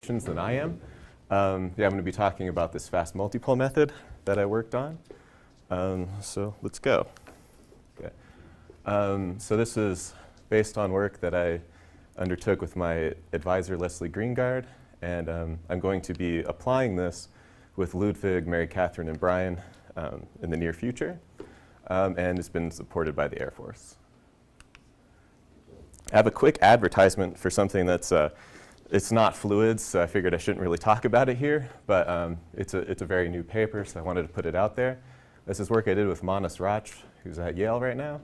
than I am. I'm going to be talking about this fast multipole method that I worked on. So let's go. Okay. So this is based on work that I undertook with my advisor, Leslie Greengard. And I'm going to be applying this with Ludwig, Mary Catherine, and Brian in the near future. And it's been supported by the Air Force. I have a quick advertisement for something that's it's not fluids, so I figured I shouldn't really talk about it here, but it's a very new paper, so I wanted to put it out there. This is work I did with Manas Rach, who's at Yale right now,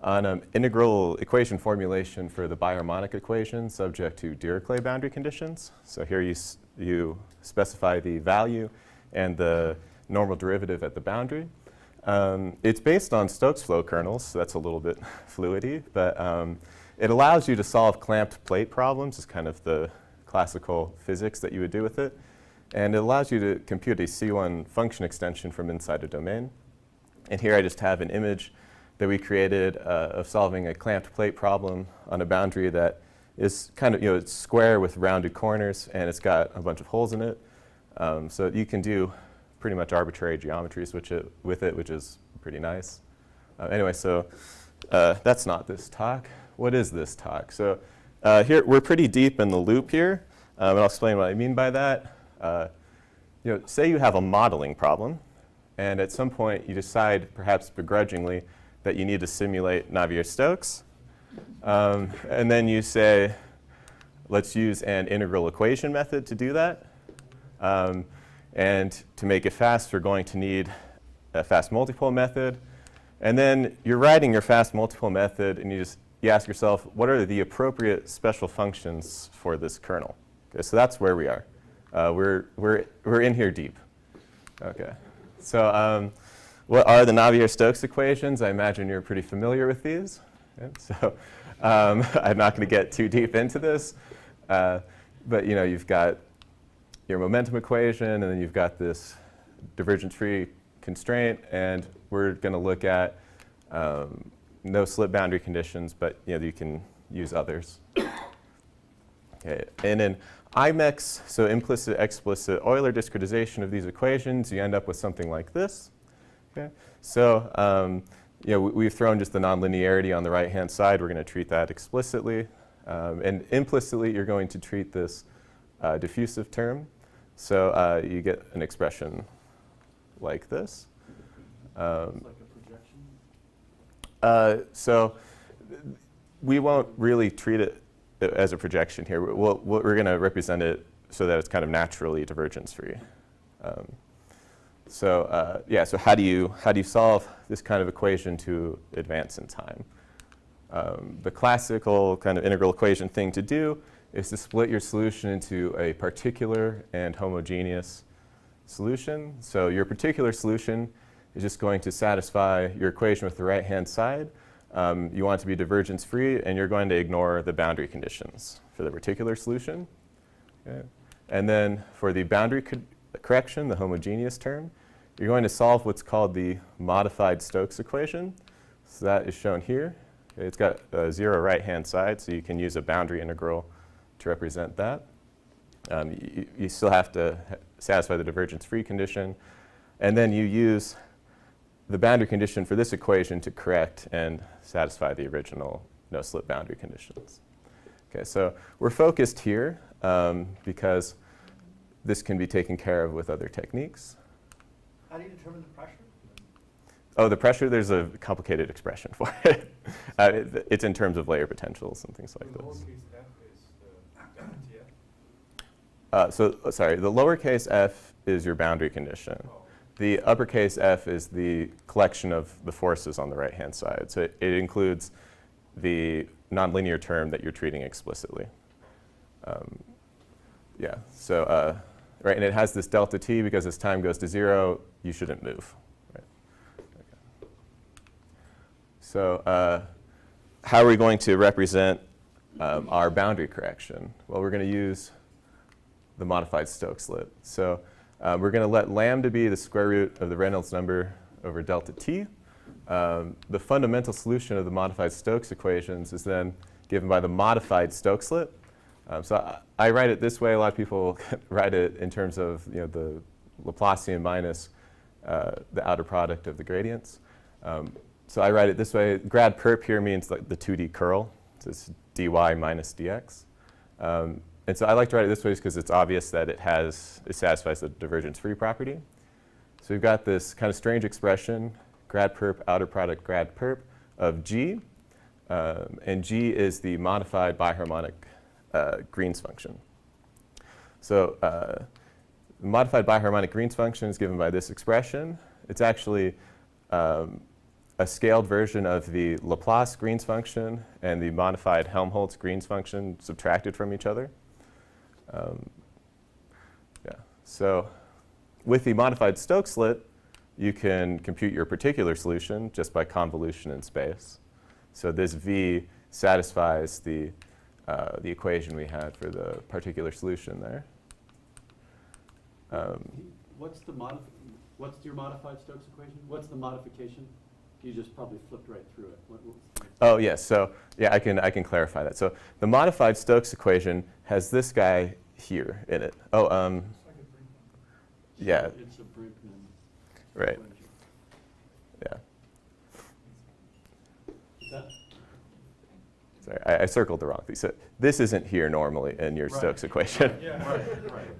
on integral equation formulation for the biharmonic equation subject to Dirichlet boundary conditions. So here you specify the value and the normal derivative at the boundary. It's based on Stokes flow kernels, so that's a little bit fluidy, but it allows you to solve clamped plate problems. It's kind of the classical physics that you would do with it. And it allows you to compute a C1 function extension from inside a domain. And here I just have an image that we created of solving a clamped plate problem on a boundary that is kind of, it's square with rounded corners, and it's got a bunch of holes in it. So you can do pretty much arbitrary geometries with it, which is pretty nice. Anyway, so that's not this talk. What is this talk? So here we're pretty deep in the loop here, and I'll explain what I mean by that. Say you have a modeling problem, and at some point you decide, perhaps begrudgingly, that you need to simulate Navier-Stokes, and then you say, let's use an integral equation method to do that. And to make it fast, we're going to need a fast multipole method. And then you're writing your fast multipole method, and you ask yourself, what are the appropriate special functions for this kernel? Okay, so that's where we are. We're in here deep. Okay. So what are the Navier-Stokes equations? I imagine you're pretty familiar with these. Okay, so I'm not going to get too deep into this, but you've got your momentum equation, and then you've got this divergence-free constraint, and we're going to look at no slip boundary conditions, but you can use others. Okay, and in IMEX, so implicit, explicit Euler discretization of these equations, you end up with something like this. Okay, so we've thrown just the nonlinearity on the right-hand side. We're going to treat that explicitly, and implicitly, you're going to treat this diffusive term. So you get an expression like this. So we won't really treat it as a projection here. We're going to represent it so that it's kind of naturally divergence-free. So how do you solve this kind of equation to advance in time? The classical kind of integral equation thing to do is to split your solution into a particular and homogeneous solution. So your particular solution is just going to satisfy your equation with the right-hand side. You want it to be divergence-free, and you're going to ignore the boundary conditions for the particular solution. Okay. And then for the boundary correction, the homogeneous term, you're going to solve what's called the modified Stokes equation. So that is shown here. Okay. It's got a 0 right-hand side, so you can use a boundary integral to represent that. You still have to satisfy the divergence-free condition, and then you use the boundary condition for this equation to correct and satisfy the original no-slip boundary conditions. Okay, so we're focused here because this can be taken care of with other techniques. How do you determine the pressure? Oh, the pressure, there's a complicated expression for it. It's in terms of layer potentials and things like this. The lowercase f is your boundary condition. The uppercase f is the collection of the forces on the right-hand side. So it includes the nonlinear term that you're treating explicitly. Right, and it has this delta t because as time goes to 0, you shouldn't move. Right? Okay. So how are we going to represent our boundary correction? Well, we're going to use the modified Stokes lit. So we're going to let lambda be the square root of the Reynolds number over delta t. The fundamental solution of the modified Stokes equations is then given by the modified Stokes lit. So I write it this way. A lot of people write it in terms of the Laplacian minus the outer product of the gradients. So I write it this way. Grad perp here means like the 2D curl. So it's dy minus dx. And so I like to write it this way because it's obvious that it satisfies the divergence-free property. So we've got this kind of strange expression, grad perp, outer product, grad perp of g. And g is the modified biharmonic Green's function. So the modified biharmonic Green's function is given by this expression. It's actually a scaled version of the Laplace Green's function and the modified Helmholtz Green's function subtracted from each other. So with the modified Stokes slit, you can compute your particular solution just by convolution in space. So this V satisfies the equation we had for the particular solution there. What's your modified Stokes equation? What's the modification? You just probably flipped right through it. Oh yes, so yeah, I can clarify that. So the modified Stokes equation has this guy here in it. Oh, yeah. It's a Brinkman. Right. Equation. Yeah. Sorry, I circled the wrong thing. So this isn't here normally in your Stokes equation. Yeah,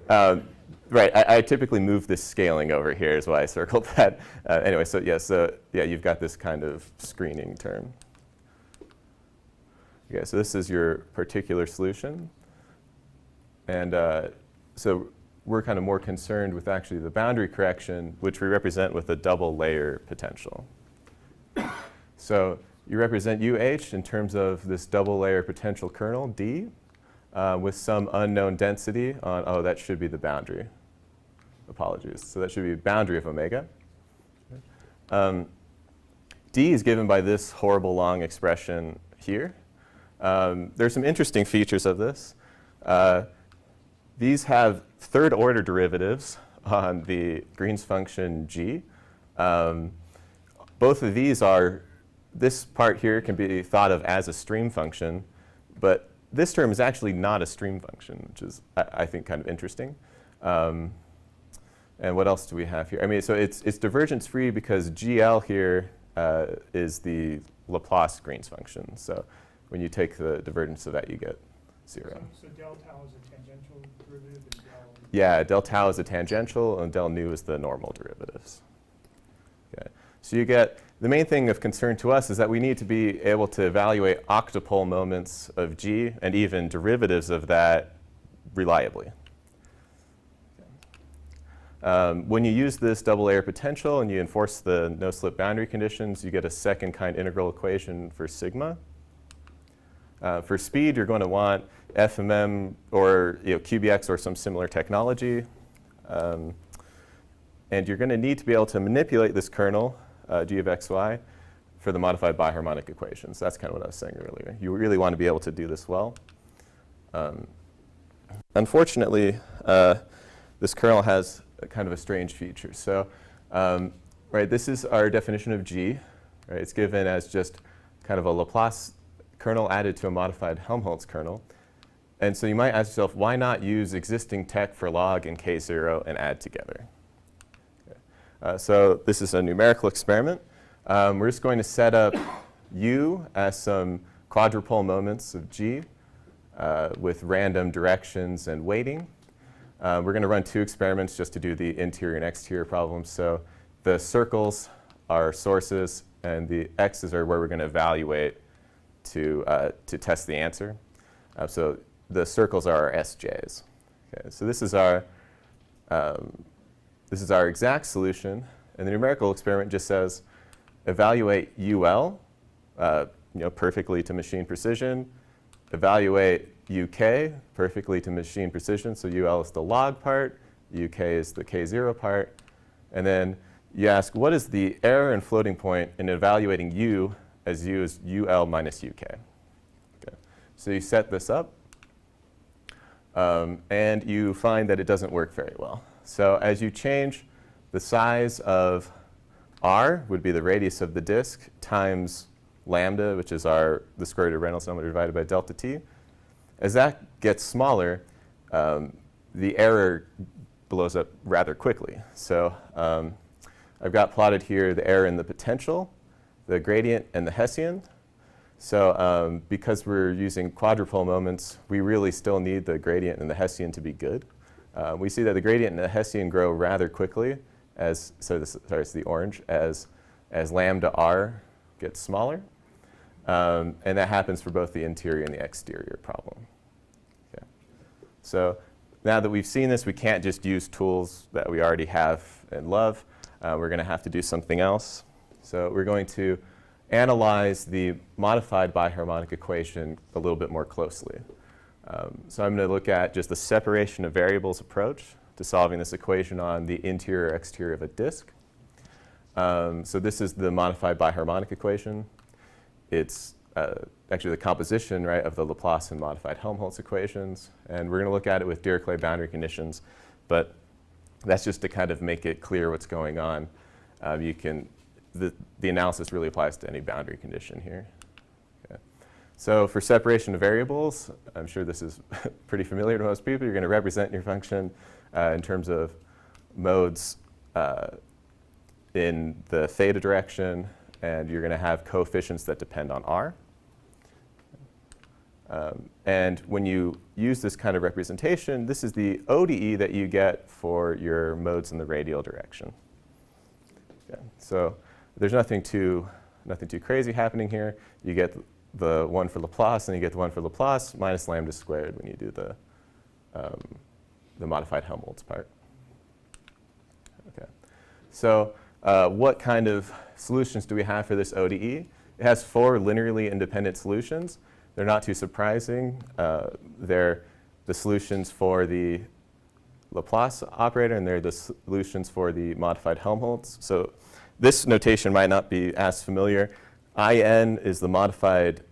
right. Right, I typically move this scaling over here is why I circled that. Anyway, so yeah, you've got this kind of screening term. Okay, so this is your particular solution. And so we're kind of more concerned with actually the boundary correction, which we represent with a double layer potential. So you represent UH in terms of this double layer potential kernel, D, with some unknown density on, oh, that should be the boundary. Apologies. So that should be boundary of omega. D is given by this horrible long expression here. There's some interesting features of this. These have third order derivatives on the Green's function G. Both of these are, this part here can be thought of as a stream function, but this term is actually not a stream function, which is, I think, kind of interesting. And what else do we have here? I mean, so it's divergence free because GL here is the Laplace Green's function. So when you take the divergence of that, you get 0. So del tau is a tangential derivative and del... Yeah, del tau is a tangential and del nu is the normal derivatives. Okay. So you get, the main thing of concern to us is that we need to be able to evaluate octopole moments of G and even derivatives of that reliably. When you use this double layer potential and you enforce the no-slip boundary conditions, you get a second kind integral equation for sigma. For speed, you're going to want FMM or QBX or some similar technology. And you're going to need to be able to manipulate this kernel, g of xy, for the modified biharmonic equations. That's kind of what I was saying earlier. You really want to be able to do this well. Unfortunately, this kernel has kind of a strange feature. So right, this is our definition of G. Right? It's given as just kind of a Laplace kernel added to a modified Helmholtz kernel. And so you might ask yourself, why not use existing tech for log and K0 and add together? Okay. So this is a numerical experiment. We're just going to set up U as some quadrupole moments of G with random directions and weighting. We're going to run 2 experiments just to do the interior and exterior problems. So the circles are sources, and the x's are where we're going to evaluate to test the answer. So the circles are our SJs. Okay, so this is our exact solution, and the numerical experiment just says evaluate UL, perfectly to machine precision, evaluate UK perfectly to machine precision. So UL is the log part, UK is the K0 part. And then you ask, what is the error and floating point in evaluating U as U is UL minus UK? Okay. So you set this up, and you find that it doesn't work very well. So as you change the size of R, would be the radius of the disk, times lambda, which is the square root of Reynolds number divided by delta t, As that gets smaller, the error blows up rather quickly. So I've got plotted here the error in the potential, the gradient, and the Hessian. So because we're using quadrupole moments, we really still need the gradient and the Hessian to be good. We see that the gradient and the Hessian grow rather quickly as, it's the orange, as lambda r gets smaller. And that happens for both the interior and the exterior problem. Okay. So now that we've seen this, we can't just use tools that we already have and love. We're going to have to do something else. So we're going to analyze the modified biharmonic equation a little bit more closely. So I'm going to look at just the separation of variables approach to solving this equation on the interior or exterior of a disk. So this is the modified biharmonic equation. It's actually the composition, right, of the Laplace and modified Helmholtz equations. And we're going to look at it with Dirichlet boundary conditions. But that's just to kind of make it clear what's going on. The analysis really applies to any boundary condition here. Okay. So for separation of variables, I'm sure this is pretty familiar to most people. You're going to represent your function in terms of modes in the theta direction, and you're going to have coefficients that depend on r. And when you use this kind of representation, this is the ODE that you get for your modes in the radial direction. Okay. So there's nothing too crazy happening here. You get the one for Laplace, and you get the one for Laplace minus lambda squared when you do the modified Helmholtz part. Okay. So what kind of solutions do we have for this ODE? It has 4 linearly independent solutions. They're not too surprising. They're the solutions for the Laplace operator, and they're the solutions for the modified Helmholtz. So this notation might not be as familiar. In is the modified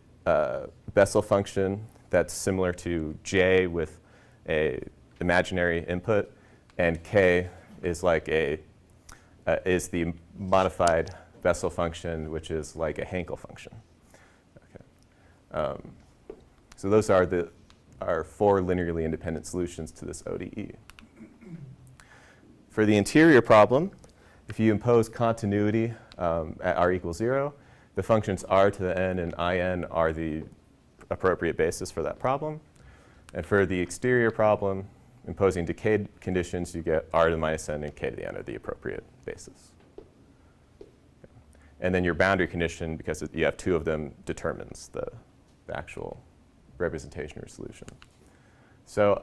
Bessel function that's similar to J with a imaginary input, and K is like is the modified Bessel function, which is like a Hankel function. Okay. So those are our 4 linearly independent solutions to this ODE. For the interior problem, if you impose continuity at r equals 0, the functions r to the n and in are the appropriate basis for that problem. And for the exterior problem, imposing decayed conditions, you get r to the minus n and k to the n are the appropriate basis. Okay. And then your boundary condition, because you have 2 of them, determines the actual representation or solution. So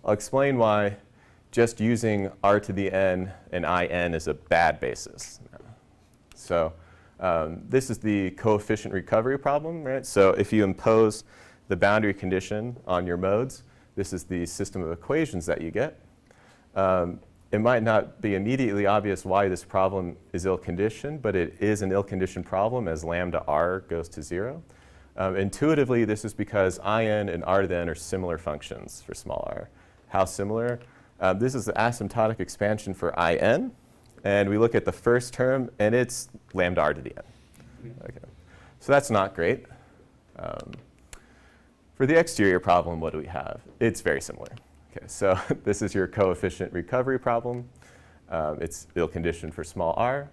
I'll explain why just using r to the n and in is a bad basis. So this is the coefficient recovery problem, right? So if you impose the boundary condition on your modes, this is the system of equations that you get. It might not be immediately obvious why this problem is ill-conditioned, but it is an ill-conditioned problem as lambda r goes to 0. Intuitively, this is because in and r to the n are similar functions for small r. How similar? This is the asymptotic expansion for in, and we look at the first term, and it's lambda r to the n. Okay. So that's not great. For the exterior problem, what do we have? It's very similar. Okay, so this is your coefficient recovery problem. It's ill-conditioned for small r.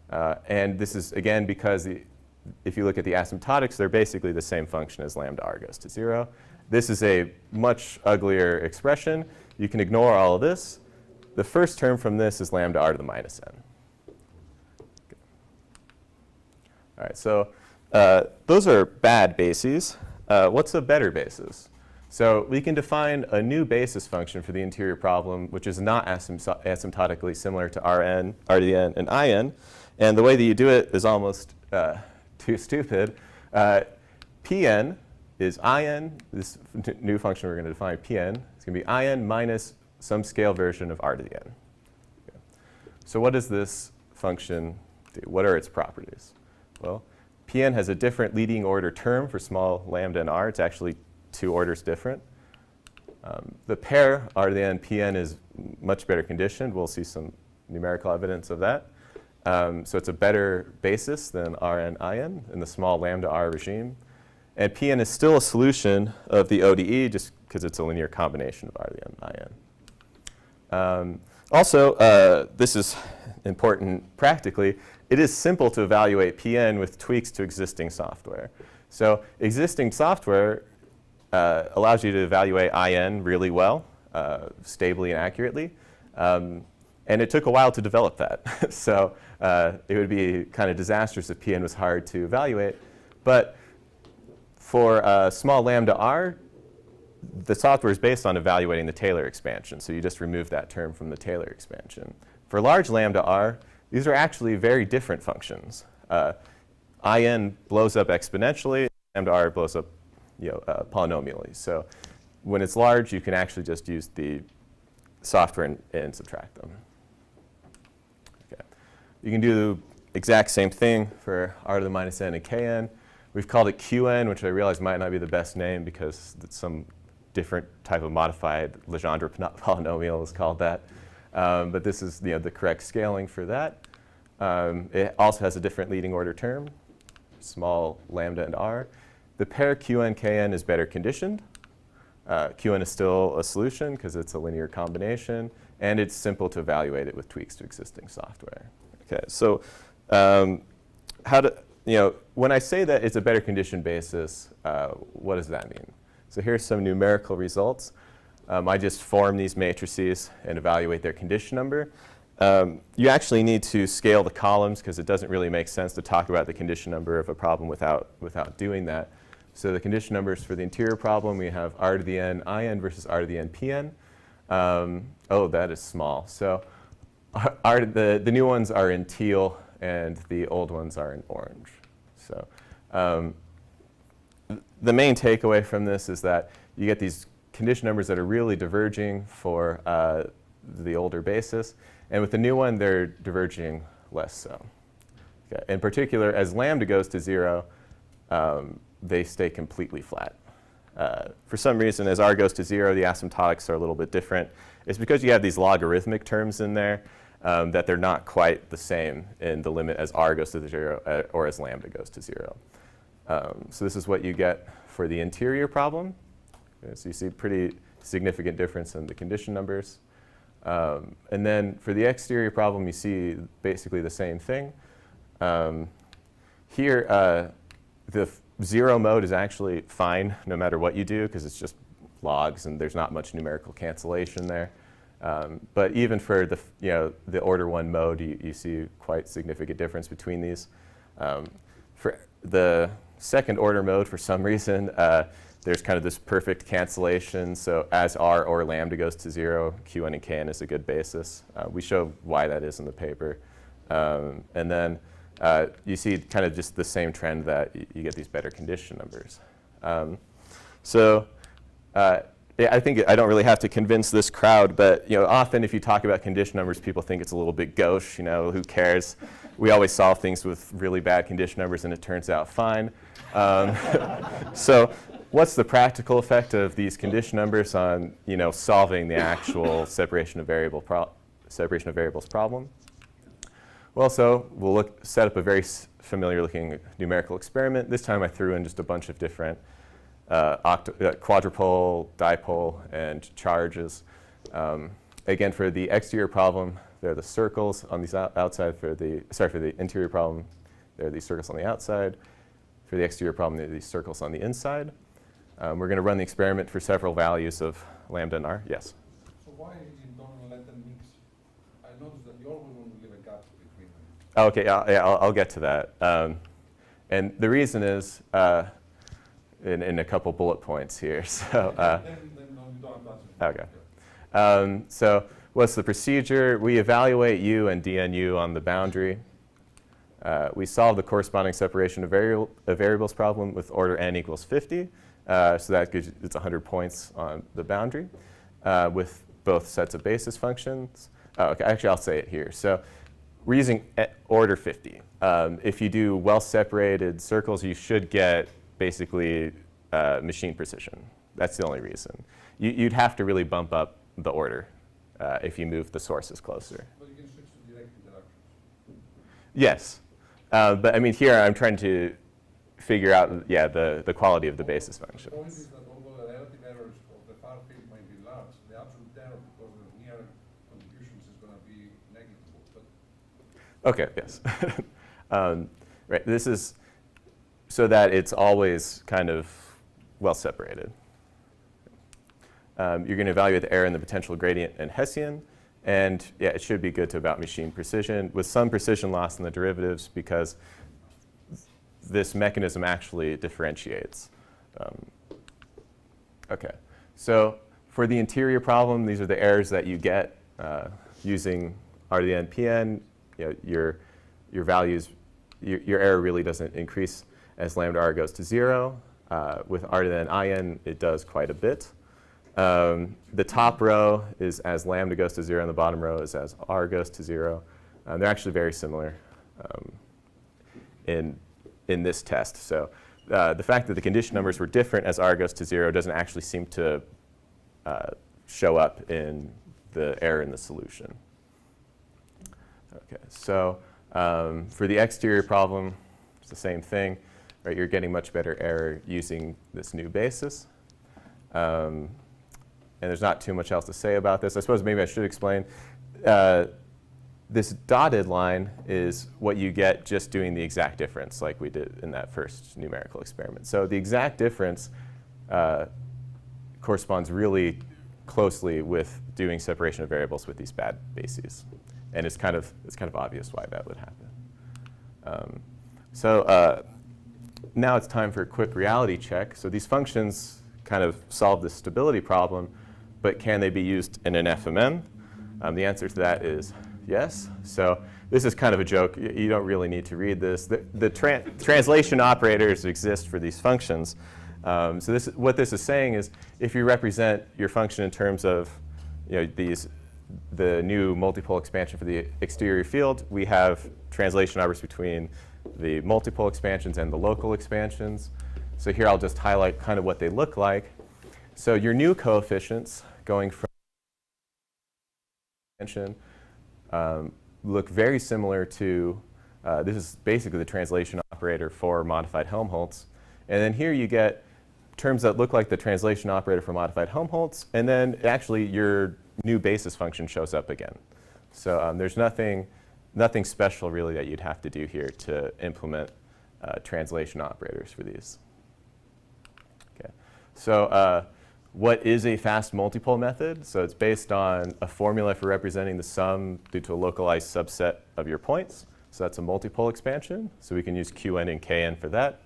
And this is, again, because if you look at the asymptotics, they're basically the same function as lambda r goes to 0. This is a much uglier expression. You can ignore all of this. The first term from this is lambda r to the minus n. Okay. All right, so those are bad bases. What's a better basis? So we can define a new basis function for the interior problem, which is not asymptotically similar to r to the n, and in. And the way that you do it is almost too stupid. Pn is in, this new function we're going to define, Pn, it's going to be in minus some scale version of r to the n. Okay. So what does this function do? What are its properties? Well, Pn has a different leading order term for small lambda and r. It's actually 2 orders different. The pair r to the n Pn is much better conditioned. We'll see some numerical evidence of that. So it's a better basis than r and in the small lambda r regime. And Pn is still a solution of the ODE just because it's a linear combination of RDN IN. Also, this is important practically. It is simple to evaluate Pn with tweaks to existing software. So existing software allows you to evaluate IN really well, stably and accurately. And it took a while to develop that. So it would be kind of disastrous if Pn was hard to evaluate. But for small lambda r, the software is based on evaluating the Taylor expansion. So you just remove that term from the Taylor expansion. For large lambda r, these are actually very different functions. IN blows up exponentially, lambda r blows up polynomially. So when it's large, you can actually just use the software and subtract them. Okay. You can do the exact same thing for r to the minus n and kn. We've called it qn, which I realize might not be the best name because it's some different type of modified Legendre polynomial is called that. But this is the correct scaling for that. It also has a different leading order term, small lambda and r. The pair qn-kn is better conditioned. Qn is still a solution because it's a linear combination, and it's simple to evaluate it with tweaks to existing software. Okay, so when I say that it's a better conditioned basis, what does that mean? So here's some numerical results. I just form these matrices and evaluate their condition number. You actually need to scale the columns because it doesn't really make sense to talk about the condition number of a problem without doing that. So the condition numbers for the interior problem, we have r to the n in versus r to the n pn. Oh, that is small. So the new ones are in teal and the old ones are in orange. So the main takeaway from this is that you get these condition numbers that are really diverging for the older basis. And with the new one, they're diverging less so. Okay. In particular, as lambda goes to 0, they stay completely flat. For some reason, as r goes to 0, the asymptotics are a little bit different. It's because you have these logarithmic terms in there that they're not quite the same in the limit as r goes to 0 or as lambda goes to 0. So this is what you get for the interior problem. Okay, so you see pretty significant difference in the condition numbers. And then for the exterior problem, you see basically the same thing. Here, the 0 mode is actually fine no matter what you do because it's just logs and there's not much numerical cancellation there. But even for the order 1 mode, you see quite significant difference between these. For the second order mode, for some reason, there's kind of this perfect cancellation. So as r or lambda goes to 0, qn and kn is a good basis. We show why that is in the paper. And then you see kind of just the same trend that you get these better condition numbers. I think I don't really have to convince this crowd, but often if you talk about condition numbers, people think it's a little bit gauche. Who cares? We always solve things with really bad condition numbers, and it turns out fine. So what's the practical effect of these condition numbers on solving the actual separation of variables problem? Well, so we'll set up a very familiar-looking numerical experiment. This time I threw in just a bunch of different quadrupole, dipole, and charges. Again, for the exterior problem, there are the circles on the outside. For the interior problem, there are these circles on the outside. For the exterior problem, there are these circles on the inside. We're going to run the experiment for several values of lambda and r. Yes? So why you don't let them mix? I noticed that you always want to leave a gap between them. Okay, I'll get to that. And the reason is in a couple bullet points here. So, then no, you don't have to. Okay. So what's the procedure? We evaluate u and dnu on the boundary. We solve the corresponding separation of variables problem with order n equals 50. So that gives it's 100 points on the boundary with both sets of basis functions. Okay, actually, I'll say it here. So we're using order 50. If you do well-separated circles, you should get basically machine precision. That's the only reason. You'd have to really bump up the order if you move the sources closer. But you can switch to direct interactions. Yes. But I mean, here I'm trying to figure out, the quality of the basis The point functions. is that although the relative errors of the far field might be large, the absolute error because of the near contributions is going to be negligible. But Okay, yes. Right, this is so that it's always kind of well separated. You're going to evaluate the error in the potential gradient and Hessian, and yeah, it should be good to about machine precision with some precision loss in the derivatives because this mechanism actually differentiates. Okay, so for the interior problem, these are the errors that you get using R to the n Pn. Your values, your error really doesn't increase as lambda r goes to 0. With R to the n In, it does quite a bit. The top row is as lambda goes to 0, and the bottom row is as r goes to 0. They're actually very similar in this test. So the fact that the condition numbers were different as r goes to 0 doesn't actually seem to show up in the error in the solution. Okay, so for the exterior problem, it's the same thing. Right, you're getting much better error using this new basis. And there's not too much else to say about this. I suppose maybe I should explain. This dotted line is what you get just doing the exact difference like we did in that first numerical experiment. So the exact difference corresponds really closely with doing separation of variables with these bad bases. And it's kind of obvious why that would happen. Now it's time for a quick reality check. So these functions kind of solve the stability problem, but can they be used in an FMM? The answer to that is yes. So this is kind of a joke. You don't really need to read this. The translation operators exist for these functions. So what this is saying is if you represent your function in terms of the new multipole expansion for the exterior field, we have translation operators between the multipole expansions and the local expansions. So here I'll just highlight kind of what they look like. So your new coefficients going from expansion look very similar to, this is basically the translation operator for modified Helmholtz. And then here you get terms that look like the translation operator for modified Helmholtz, and then actually your new basis function shows up again. So there's nothing special really that you'd have to do here to implement translation operators for these. Okay. So what is a fast multipole method? So it's based on a formula for representing the sum due to a localized subset of your points. So that's a multipole expansion. So we can use Qn and Kn for that.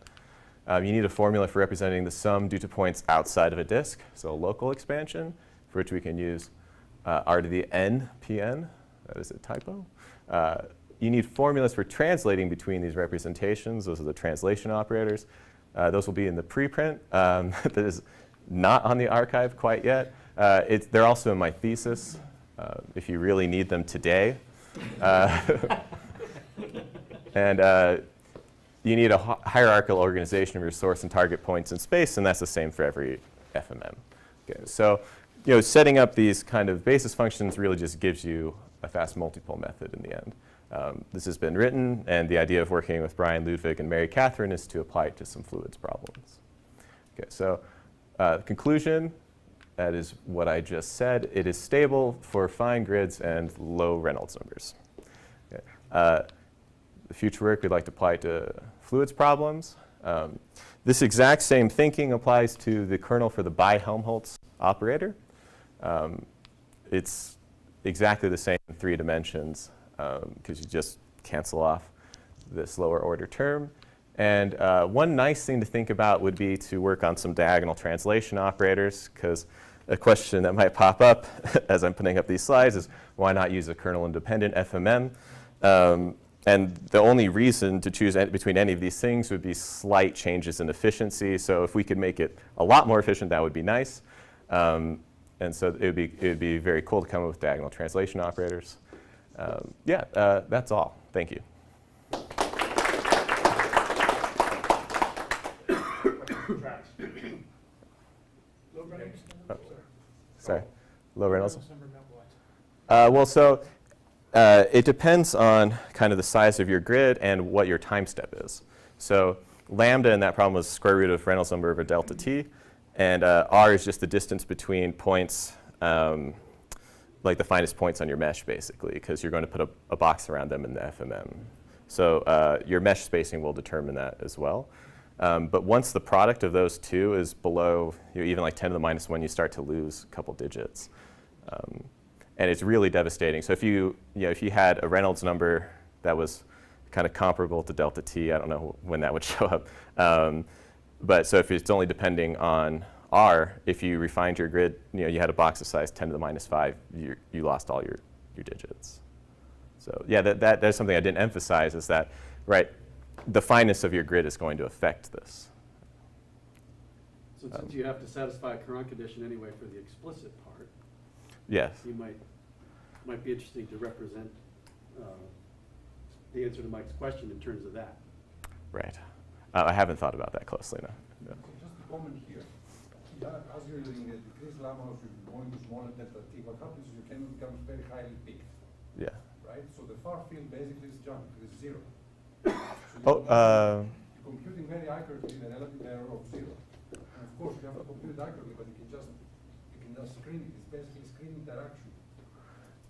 You need a formula for representing the sum due to points outside of a disk. So a local expansion, for which we can use R to the n Pn. That is a typo. You need formulas for translating between these representations. Those are the translation operators. Those will be in the preprint. That is not on the archive quite yet. They're also in my thesis, if you really need them today. And you need a hierarchical organization of your source and target points in space, and that's the same for every FMM. Okay, so setting up these kind of basis functions really just gives you a fast multipole method in the end. This has been written, and the idea of working with Brian Ludwig and Mary Catherine is to apply it to some fluids problems. Okay, so conclusion, that is what I just said. It is stable for fine grids and low Reynolds numbers. Okay. The future work we'd like to apply to fluids problems. This exact same thinking applies to the kernel for the bi-Helmholtz operator. It's exactly the same in 3 dimensions because you just cancel off this lower order term. And one nice thing to think about would be to work on some diagonal translation operators, because a question that might pop up as I'm putting up these slides is why not use a kernel-independent FMM? And the only reason to choose between any of these things would be slight changes in efficiency. So if we could make it a lot more efficient, that would be nice. And so it would be very cool to come up with diagonal translation operators. That's all. Thank you. Low Reynolds Oh, number? Sorry, low Reynolds? Number not what? It depends on kind of the size of your grid and what your time step is. So lambda in that problem was square root of Reynolds number over delta t, and r is just the distance between points, like the finest points on your mesh, basically, because you're going to put a box around them in the FMM. So your mesh spacing will determine that as well. But once the product of those two is below, even like 10 to the minus 1, you start to lose a couple digits. And it's really devastating. So if if you had a Reynolds number that was kind of comparable to delta t, I don't know when that would show up. But so if it's only depending on r, if you refined your grid, you had a box of size 10 to the minus 5, you lost all your digits. So yeah, that's something I didn't emphasize, is that, right, the fineness of your grid is going to affect this. So since you have to satisfy a Courant condition anyway for the explicit part, Yes. you might be interesting to represent the answer to Mike's question in terms of that. Right. I haven't thought about that closely, no. So just a comment here. Yeah, as you're in the decreased lamina, if you're going to smaller delta t, what happens is your canyon becomes very highly peaked, Yeah. right? So the far field basically is junk, it is zero. Oh, You're computing very accurately the relative error of zero. And of course, you have to compute it accurately, but you can just screen it. It's basically screen interaction.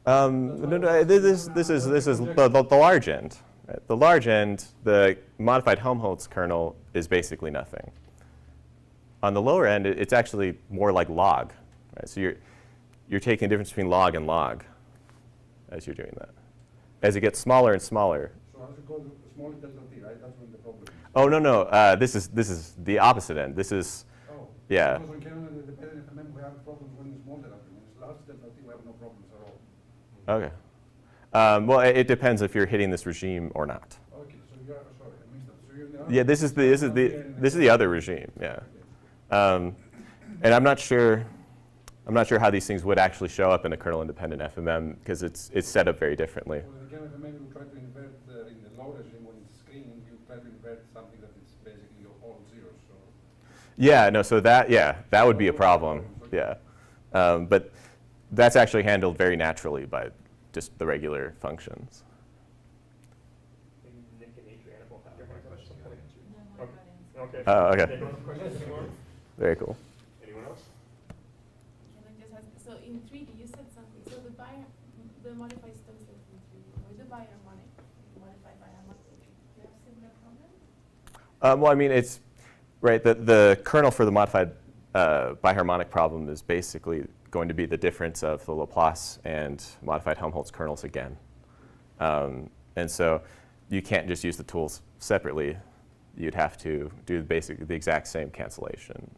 no, this is the large end. Right? The large end, the modified Helmholtz kernel is basically nothing. On the lower end, it's actually more like log. Right? So you're taking the difference between log and log as you're doing that. As it gets smaller and smaller. So as you go to smaller delta t, right? That's when the problem is. Oh no, this is the opposite end. This is yeah. Because on canyon and the dependent FMM, we have problems when it's small delta t. When it's large delta t, we have no problems at all. Okay. Well, it depends if you're hitting this regime or not. Okay, so you're sorry, I missed that. So you're in the Yeah, this is the other regime. Yeah. And I'm not sure how these things would actually show up in a kernel-independent FMM, because it's set up very differently. Well, in the canyon FMM, you try to invert in the low regime when it's screening, you try to invert something that is basically all zeros. So Yeah, no, so that would be a problem. Yeah. But that's actually handled very naturally by just the regular functions. Maybe Nick and Adriana both have their questions. No, I got it. Okay. Oh, okay. Anyone have questions anymore? Very cool. Anyone else? Can I just ask, so in 3D, you said something, so the modified Stokes in 3D, or the biharmonic, modified biharmonic, do you have similar problems? Well, I mean, it's, right, the kernel for the modified biharmonic problem is basically going to be the difference of the Laplace and modified Helmholtz kernels again. And so you can't just use the tools separately. You'd have to do the exact same cancellation.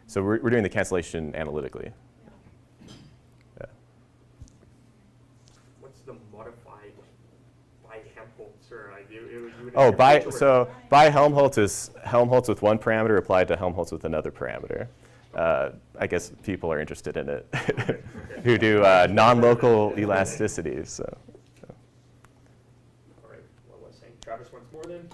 So we're doing the cancellation analytically. Yeah. What's the modified by Helmholtz, or Oh, by Helmholtz is Helmholtz with one parameter applied to Helmholtz with another parameter. I guess people are interested in it who do non-local elasticities. So. All right, what was I saying? Travis once more then?